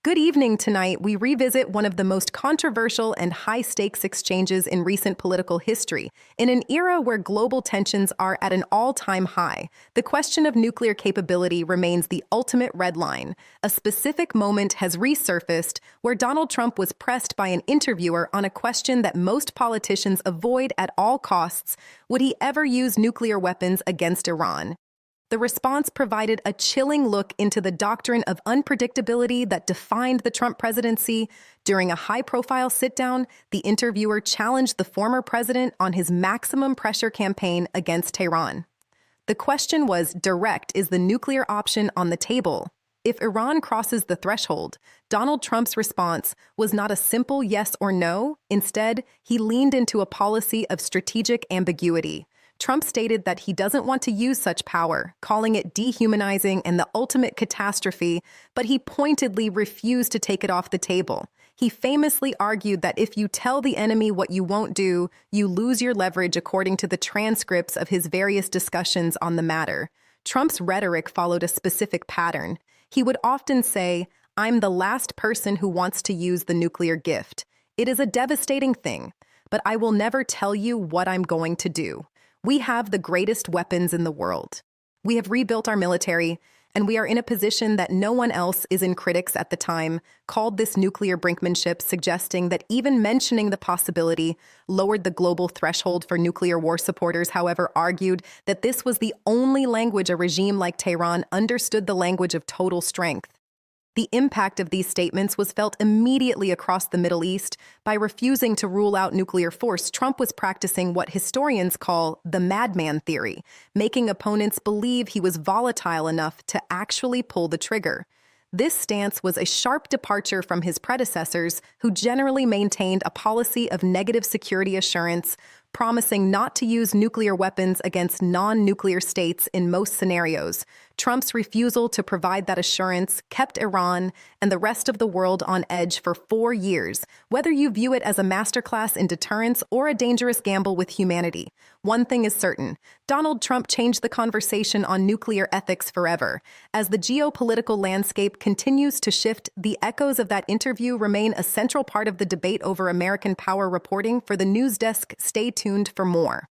Good evening. Tonight, we revisit one of the most controversial and high stakes exchanges in recent political history. In an era where global tensions are at an all time high, the question of nuclear capability remains the ultimate red line. A specific moment has resurfaced where Donald Trump was pressed by an interviewer on a question that most politicians avoid at all costs: would he ever use nuclear weapons against Iran? The response provided a chilling look into the doctrine of unpredictability that defined the Trump presidency. During a high-profile sit-down, the interviewer challenged the former president on his maximum pressure campaign against Tehran. The question was direct: is the nuclear option on the table? If Iran crosses the threshold, Donald Trump's response was not a simple yes or no. Instead, he leaned into a policy of strategic ambiguity. Trump stated that he doesn't want to use such power, calling it dehumanizing and the ultimate catastrophe, but he pointedly refused to take it off the table. He famously argued that if you tell the enemy what you won't do, you lose your leverage, according to the transcripts of his various discussions on the matter. Trump's rhetoric followed a specific pattern. He would often say, "I'm the last person who wants to use the nuclear gift. It is a devastating thing, but I will never tell you what I'm going to do. We have the greatest weapons in the world. We have rebuilt our military, and we are in a position that no one else is in." Critics at the time called this nuclear brinkmanship, suggesting that even mentioning the possibility lowered the global threshold for nuclear war. Supporters, however, argued that this was the only language a regime like Tehran understood: the language of total strength. The impact of these statements was felt immediately across the Middle East. By refusing to rule out nuclear force, Trump was practicing what historians call the madman theory, making opponents believe he was volatile enough to actually pull the trigger. This stance was a sharp departure from his predecessors, who generally maintained a policy of negative security assurance, promising not to use nuclear weapons against non-nuclear states in most scenarios. Trump's refusal to provide that assurance kept Iran and the rest of the world on edge for 4 years. Whether you view it as a masterclass in deterrence or a dangerous gamble with humanity, one thing is certain: Donald Trump changed the conversation on nuclear ethics forever. As the geopolitical landscape continues to shift, the echoes of that interview remain a central part of the debate over American power. Reporting for the news desk, stay tuned for more.